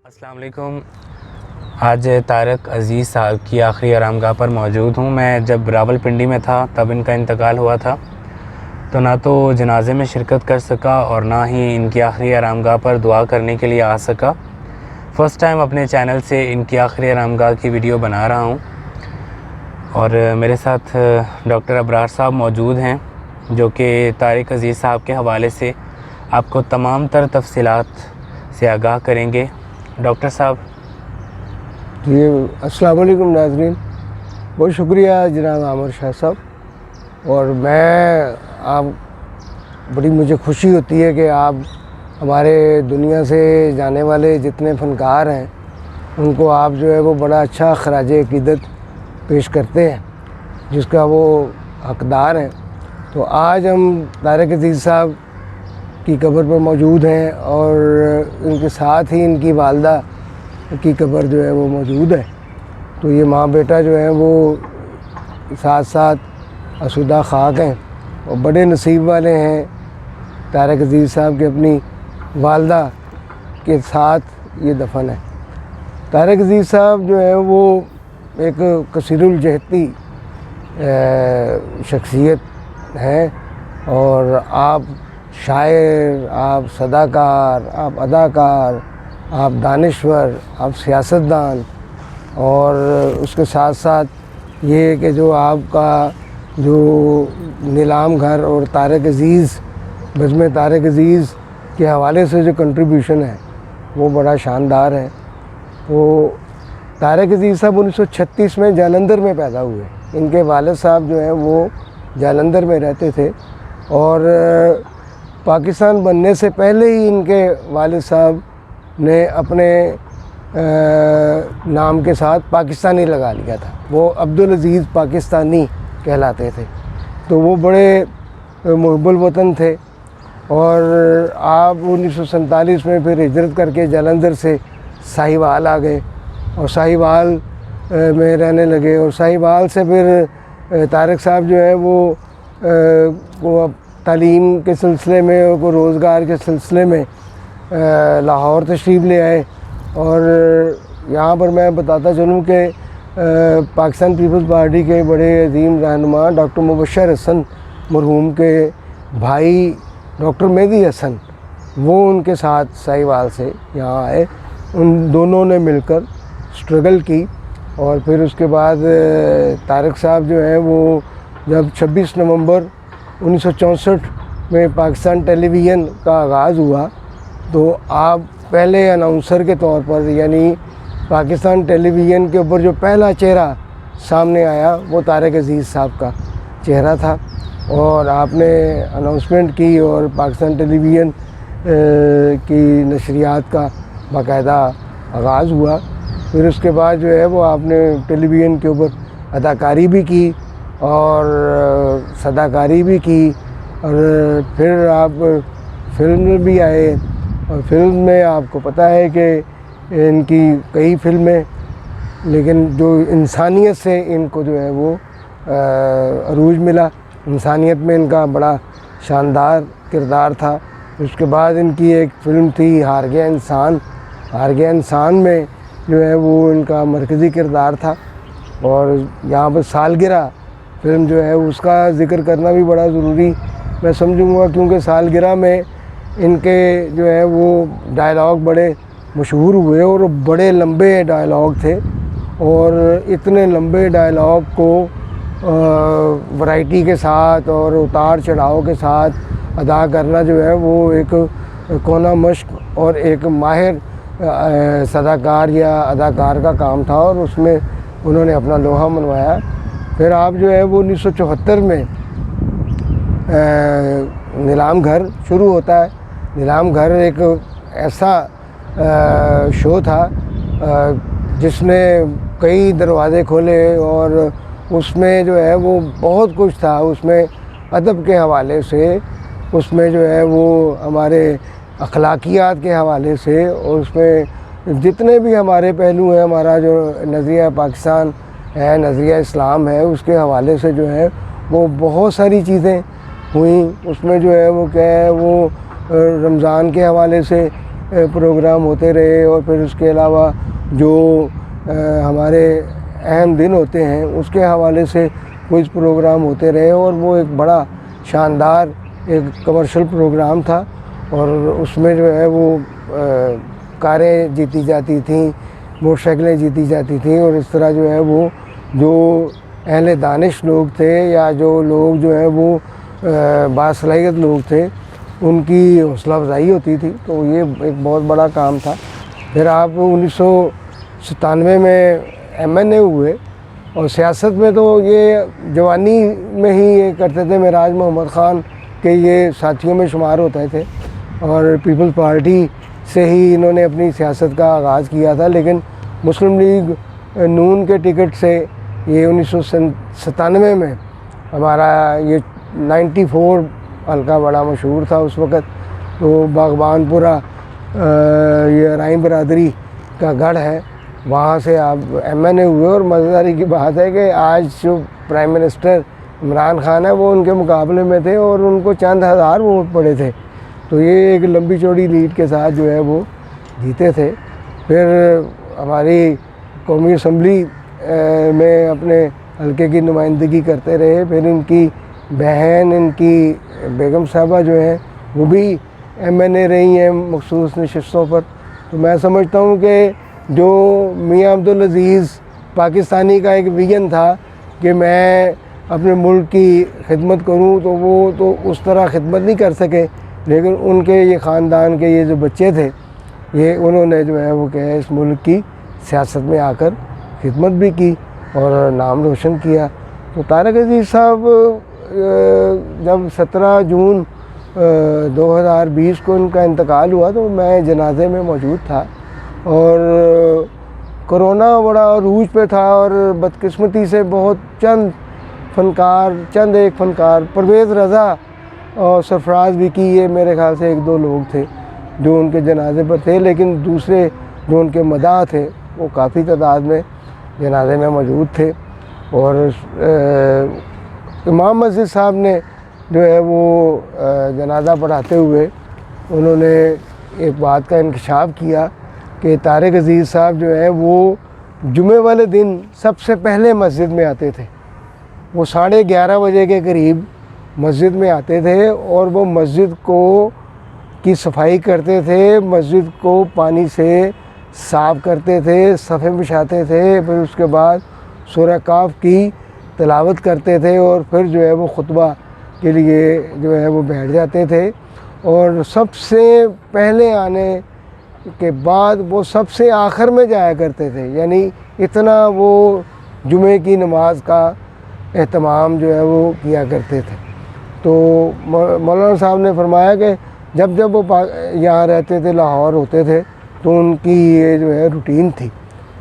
السلام علیکم۔ آج طارق عزیز صاحب کی آخری آرامگاہ پر موجود ہوں۔ میں جب راول پنڈی میں تھا تب ان کا انتقال ہوا تھا، تو نہ تو جنازے میں شرکت کر سکا اور نہ ہی ان کی آخری آرامگاہ پر دعا کرنے کے لیے آ سکا۔ فرسٹ ٹائم اپنے چینل سے ان کی آخری آرامگاہ کی ویڈیو بنا رہا ہوں، اور میرے ساتھ ڈاکٹر ابرار صاحب موجود ہیں جو کہ طارق عزیز صاحب کے حوالے سے آپ کو تمام تر تفصیلات سے آگاہ کریں گے۔ ڈاکٹر صاحب جی السلام علیکم ناظرین، بہت شکریہ جناب عامر شاہ صاحب، اور بڑی مجھے خوشی ہوتی ہے کہ آپ ہمارے دنیا سے جانے والے جتنے فنکار ہیں ان کو آپ جو ہے وہ بڑا اچھا خراج عقیدت پیش کرتے ہیں جس کا وہ حقدار ہیں۔ تو آج ہم طارق عزیز صاحب کی قبر پر موجود ہیں، اور ان کے ساتھ ہی ان کی والدہ کی قبر جو ہے وہ موجود ہے۔ تو یہ ماں بیٹا جو ہیں وہ ساتھ ساتھ آسودہ خاک ہیں، اور بڑے نصیب والے ہیں طارق عزیز صاحب کے اپنی والدہ کے ساتھ یہ دفن ہے۔ طارق عزیز صاحب جو ہیں وہ ایک کثیر الجہتی شخصیت ہیں، اور آپ شاعر، آپ صداکار، آپ اداکار، آپ دانشور، آپ سیاستدان، اور اس کے ساتھ ساتھ یہ کہ جو آپ کا جو نیلام گھر اور طارق عزیز، بزم طارق عزیز کے حوالے سے جو کنٹریبیوشن ہے وہ بڑا شاندار ہے۔ وہ طارق عزیز صاحب 1936 میں جالندھر میں پیدا ہوئے۔ ان کے والد صاحب جو ہیں وہ جالندھر میں رہتے تھے، اور پاکستان بننے سے پہلے ہی ان کے والد صاحب نے اپنے نام کے ساتھ پاکستانی لگا لیا تھا۔ وہ عبدالعزیز پاکستانی کہلاتے تھے۔ تو وہ بڑے محب الوطن تھے، اور آپ 1947 میں پھر ہجرت کر کے جالندھر سے ساہیوال آ گئے، اور ساہیوال میں رہنے لگے، اور ساہیوال سے پھر طارق صاحب جو ہے وہ تعلیم کے سلسلے میں اور روزگار کے سلسلے میں لاہور تشریف لے آئے۔ اور یہاں پر میں بتاتا چلوں کہ پاکستان پیپلز پارٹی کے بڑے عظیم رہنما ڈاکٹر مبشر حسن مرحوم کے بھائی ڈاکٹر مہدی حسن، وہ ان کے ساتھ ساہیوال سے یہاں آئے۔ ان دونوں نے مل کر سٹرگل کی، اور پھر اس کے بعد طارق صاحب جو ہیں وہ جب 26 نومبر 1964 میں پاکستان ٹیلی ویژن کا آغاز ہوا، تو آپ پہلے اناؤنسر کے طور پر، یعنی پاکستان ٹیلی ویژن کے اوپر جو پہلا چہرہ سامنے آیا وہ طارق عزیز صاحب کا چہرہ تھا، اور آپ نے اناؤنسمنٹ کی، اور پاکستان ٹیلی ویژن کی نشریات کا باقاعدہ آغاز ہوا۔ پھر اس کے بعد جو ہے وہ آپ نے ٹیلی ویژن کے اوپر اداکاری بھی کی اور صداکاری بھی کی، اور پھر آپ فلم میں بھی آئے، اور فلم میں آپ کو پتہ ہے کہ ان کی کئی فلمیں، لیکن جو انسانیت سے ان کو جو ہے وہ عروج ملا، انسانیت میں ان کا بڑا شاندار کردار تھا۔ اس کے بعد ان کی ایک فلم تھی ہار گیا انسان، ہار گیا انسان میں جو ہے وہ ان کا مرکزی کردار تھا، اور یہاں پر سالگرہ فلم جو ہے اس کا ذکر کرنا بھی بڑا ضروری میں سمجھوں گا، کیونکہ سالگرہ میں ان کے جو ہے وہ ڈائلاگ بڑے مشہور ہوئے، اور بڑے لمبے ڈائلاگ تھے، اور اتنے لمبے ڈائلاگ کو ورائٹی کے ساتھ اور اتار چڑھاؤ کے ساتھ ادا کرنا جو ہے وہ ایک کونا مشق اور ایک ماہر صداکار یا اداکار کا کام تھا، اور اس میں انہوں نے اپنا لوہا منوایا۔ پھر آپ جو ہے وہ 1974 میں نیلام گھر شروع ہوتا ہے۔ نیلام گھر ایک ایسا شو تھا جس نے کئی دروازے کھولے، اور اس میں جو ہے وہ بہت کچھ تھا۔ اس میں ادب کے حوالے سے، اس میں جو ہے وہ ہمارے اخلاقیات کے حوالے سے، اور اس میں جتنے بھی ہمارے پہلو ہیں، ہمارا جو نظریہ پاکستان ہے، نظریہ اسلام ہے، اس کے حوالے سے جو ہے وہ بہت ساری چیزیں ہوئیں۔ اس میں جو ہے وہ کیا ہے، وہ رمضان کے حوالے سے پروگرام ہوتے رہے، اور پھر اس کے علاوہ جو ہمارے اہم دن ہوتے ہیں اس کے حوالے سے کچھ پروگرام ہوتے رہے، اور وہ ایک بڑا شاندار ایک کمرشل پروگرام تھا۔ اور اس میں جو ہے وہ کاریں جیتی جاتی تھیں، موٹر سائیکلیں جیتی جاتی تھیں، اور اس طرح جو ہے وہ جو اہل دانش لوگ تھے یا جو لوگ جو ہے وہ باصلاحیت لوگ تھے ان کی حوصلہ افزائی ہوتی تھی۔ تو یہ ایک بہت بڑا کام تھا۔ پھر آپ 1997 میں MNA ہوئے، اور سیاست میں تو یہ جوانی میں ہی یہ کرتے تھے، معراج محمد خان کے یہ ساتھیوں میں شمار ہوتے تھے، اور پیپلز پارٹی سے ہی انہوں نے اپنی سیاست کا آغاز کیا تھا، لیکن مسلم لیگ نون کے ٹکٹ سے یہ 1997 میں ہمارا یہ 94 حلقہ بڑا مشہور تھا اس وقت، تو باغبان پورہ یہ رائن برادری کا گڑھ ہے، وہاں سے آپ MNA ہوئے۔ اور مزیداری کی بات ہے کہ آج جو پرائم منسٹر عمران خان ہے وہ ان کے مقابلے میں تھے، اور ان کو چند ہزار ووٹ پڑے تھے، تو یہ ایک لمبی چوڑی لیڈ کے ساتھ جو ہے وہ جیتے تھے۔ پھر ہماری قومی اسمبلی میں اپنے حلقے کی نمائندگی کرتے رہے۔ پھر ان کی بہن، ان کی بیگم صاحبہ جو ہیں وہ بھی MNA رہی ہیں مخصوص نشستوں پر۔ تو میں سمجھتا ہوں کہ جو میاں عبدالعزیز پاکستانی کا ایک ویژن تھا کہ میں اپنے ملک کی خدمت کروں، تو وہ تو اس طرح خدمت نہیں کر سکے، لیکن ان کے یہ خاندان کے یہ جو بچے تھے، یہ انہوں نے جو ہے وہ کہ اس ملک کی سیاست میں آ کر خدمت بھی کی اور نام روشن کیا۔ تو طارق عزیز صاحب جب 17 جون 2020 کو ان کا انتقال ہوا تو میں جنازے میں موجود تھا، اور کرونا بڑا عروج پہ تھا، اور بدقسمتی سے بہت چند ایک فنکار پرویز رضا اور سرفراز وکی، یہ میرے خیال سے 1-2 لوگ تھے جو ان کے جنازے پر تھے، لیکن دوسرے جو ان کے مداح تھے وہ کافی تعداد میں جنازے میں موجود تھے۔ اور امام مسجد صاحب نے جو ہے وہ جنازہ پڑھاتے ہوئے انہوں نے ایک بات کا انکشاف کیا کہ طارق عزیز صاحب جو ہے وہ جمعے والے دن سب سے پہلے مسجد میں آتے تھے۔ وہ 11:30 بجے کے قریب مسجد میں آتے تھے، اور وہ مسجد کی صفائی کرتے تھے، مسجد کو پانی سے صاف کرتے تھے، صفیں بچھاتے تھے، پھر اس کے بعد سورہ کاف کی تلاوت کرتے تھے، اور پھر جو ہے وہ خطبہ کے لیے جو ہے وہ بیٹھ جاتے تھے۔ اور سب سے پہلے آنے کے بعد وہ سب سے آخر میں جایا کرتے تھے، یعنی اتنا وہ جمعے کی نماز کا اہتمام جو ہے وہ کیا کرتے تھے۔ تو مولانا صاحب نے فرمایا کہ جب وہ یہاں رہتے تھے، لاہور ہوتے تھے، تو ان کی یہ جو ہے روٹین تھی۔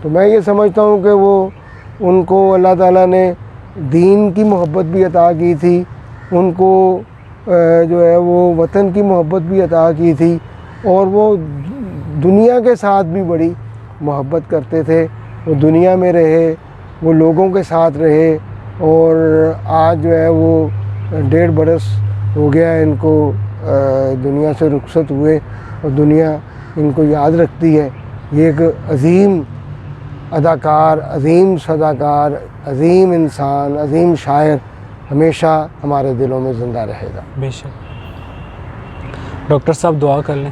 تو میں یہ سمجھتا ہوں کہ وہ ان کو اللہ تعالیٰ نے دین کی محبت بھی عطا کی تھی، ان کو جو ہے وہ وطن کی محبت بھی عطا کی تھی، اور وہ دنیا کے ساتھ بھی بڑی محبت کرتے تھے۔ وہ دنیا میں رہے، وہ لوگوں کے ساتھ رہے، اور آج جو ہے وہ 1.5 برس ہو گیا ان کو دنیا سے رخصت ہوئے، اور دنیا ان کو یاد رکھتی ہے۔ یہ ایک عظیم اداکار، عظیم صداکار، عظیم انسان، عظیم شاعر ہمیشہ ہمارے دلوں میں زندہ رہے گا۔ بے شک۔ ڈاکٹر صاحب دعا کر لیں۔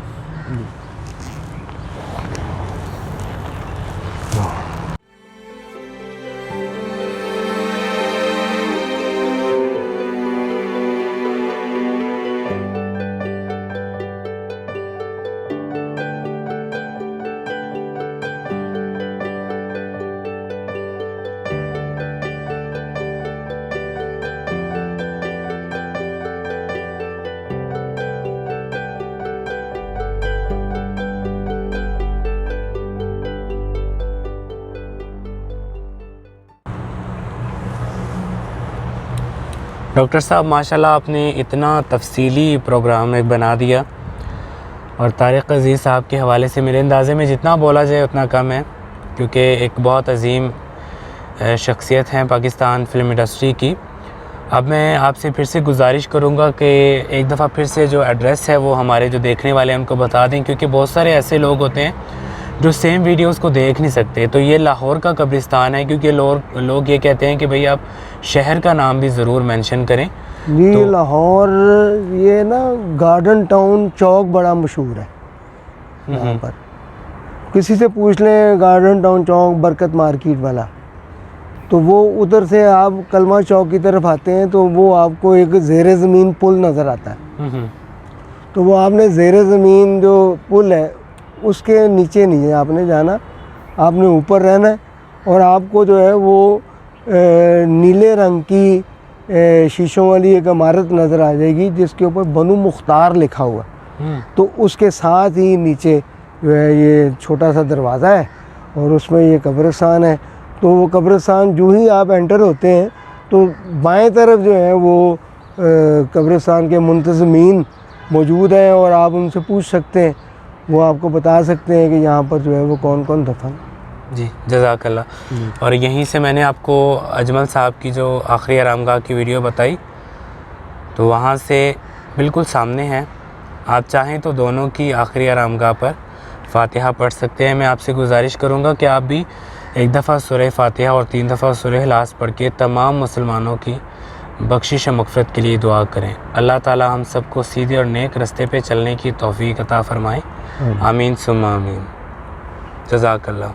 ڈاکٹر صاحب ماشاءاللہ آپ نے اتنا تفصیلی پروگرام ایک بنا دیا، اور طارق عزیز صاحب کے حوالے سے میرے اندازے میں جتنا بولا جائے اتنا کم ہے، کیونکہ ایک بہت عظیم شخصیت ہیں پاکستان فلم انڈسٹری کی۔ اب میں آپ سے پھر سے گزارش کروں گا کہ ایک دفعہ پھر سے جو ایڈریس ہے وہ ہمارے جو دیکھنے والے ہیں ان کو بتا دیں، کیونکہ بہت سارے ایسے لوگ ہوتے ہیں جو سیم ویڈیوز کو دیکھ نہیں سکتے۔ تو یہ لاہور کا قبرستان ہے، کیونکہ لوگ یہ کہتے ہیں کہ بھئی آپ شہر کا نام بھی ضرور مینشن کریں۔ جی لاہور یہ نا گارڈن ٹاؤن چوک بڑا مشہور ہے یہاں پر، کسی سے پوچھ لیں گارڈن ٹاؤن چوک برکت مارکیٹ والا، تو وہ ادھر سے آپ کلمہ چوک کی طرف آتے ہیں تو وہ آپ کو ایک زیر زمین پل نظر آتا ہے، تو وہ آپ نے زیر زمین جو پل ہے اس کے نیچے نہیں ہے آپ نے جانا، آپ نے اوپر رہنا ہے، اور آپ کو جو ہے وہ نیلے رنگ کی شیشوں والی ایک عمارت نظر آ جائے گی جس کے اوپر بنو مختار لکھا ہوا ہے، تو اس کے ساتھ ہی نیچے جو ہے یہ چھوٹا سا دروازہ ہے اور اس میں یہ قبرستان ہے۔ تو وہ قبرستان جو ہی آپ انٹر ہوتے ہیں تو بائیں طرف جو ہے وہ قبرستان کے منتظمین موجود ہیں، اور آپ ان سے پوچھ سکتے ہیں، وہ آپ کو بتا سکتے ہیں کہ یہاں پر جو ہے وہ کون کون دفن۔ جی جزاک اللہ۔ اور یہیں سے میں نے آپ کو اجمل صاحب کی جو آخری آرام گاہ کی ویڈیو بتائی، تو وہاں سے بالکل سامنے ہے، آپ چاہیں تو دونوں کی آخری آرام گاہ پر فاتحہ پڑھ سکتے ہیں۔ میں آپ سے گزارش کروں گا کہ آپ بھی ایک دفعہ سورہ فاتحہ اور 3 دفعہ سورہ اخلاص پڑھ کے تمام مسلمانوں کی بخشش و مغفرت کے لیے دعا کریں۔ اللہ تعالی ہم سب کو سیدھے اور نیک رستے پہ چلنے کی توفیق عطا فرمائے، آمین ثم آمین۔ جزاک اللہ۔